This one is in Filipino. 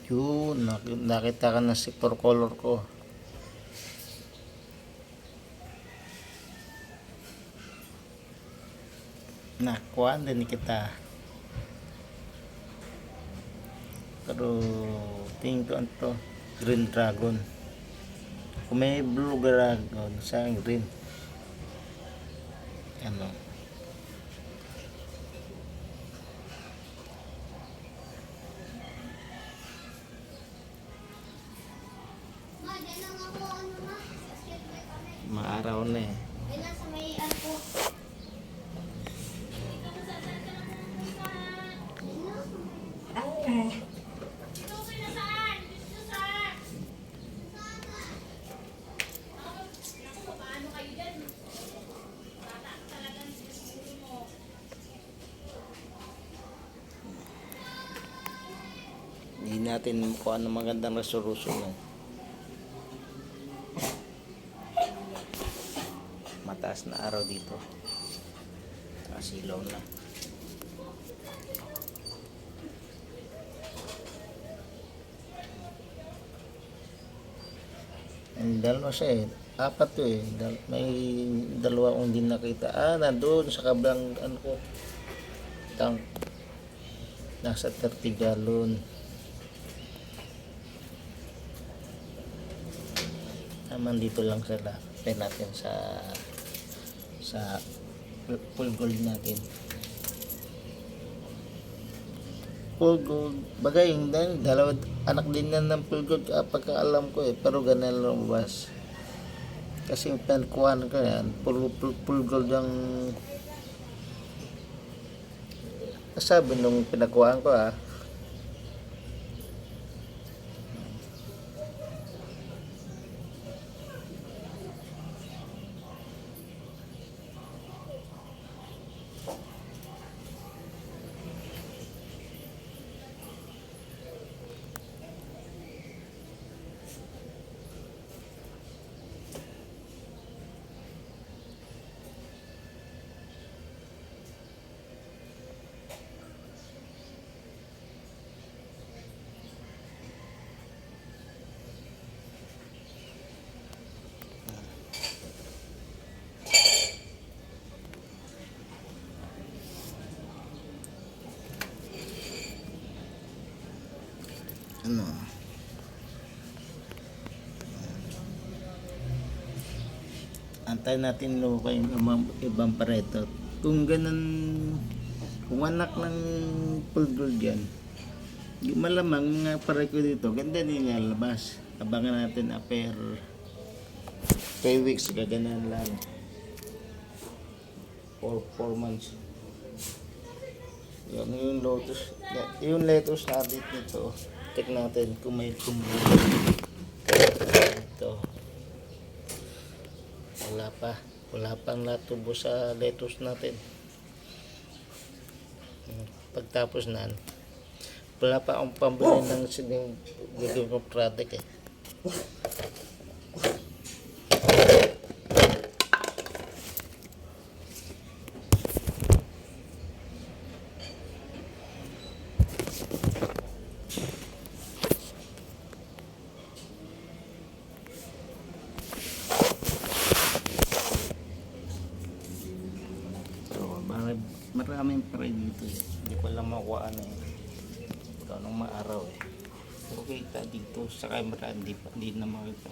Yun, nakita ka na si four color ko. Nakuha din kita. Pero tingin ko ito, green dragon. Kung may blue dragon, sa green. Ano? Maaraw na eh. Hindi natin kung ano magandang resolution eh. Mataas na araw dito. Kasilaw na. Ang dalawa siya eh. Apat to eh. May dalawa akong hindi nakita. Nandun sa kablang ano ko. Tank. Nasa 30 gallon. Naman dito lang sila. Pay natin sa full gold natin. Full gold. Bagay, dalawa anak din yan ng full gold pagkaalam ko eh. Pero ganun lumabas. Kasi yung pinkuhan ko yan, full gold ang sabi nung pinakuhaan ko . Ano? Antay natin lumabas yung ibang pareto. Kung ganun, kung anak ng full gold yan, malamang mga pareto dito, ganda din lalabas. Abangan natin after 3 weeks, gaganan lang. Or 4 months. Yung lotus, yung lettuce natin nito. Check natin kung may tumubo. Ito. Wala pang natubo sa lettuce natin. Pagtapos na, wala pa akong pambili ng sining gagawin kong product eh. Maraming pa rin dito eh. Hindi ko lang makuha na eh. Ito nung maaraw eh. Okay, kita dito. Sa camera hindi na makita.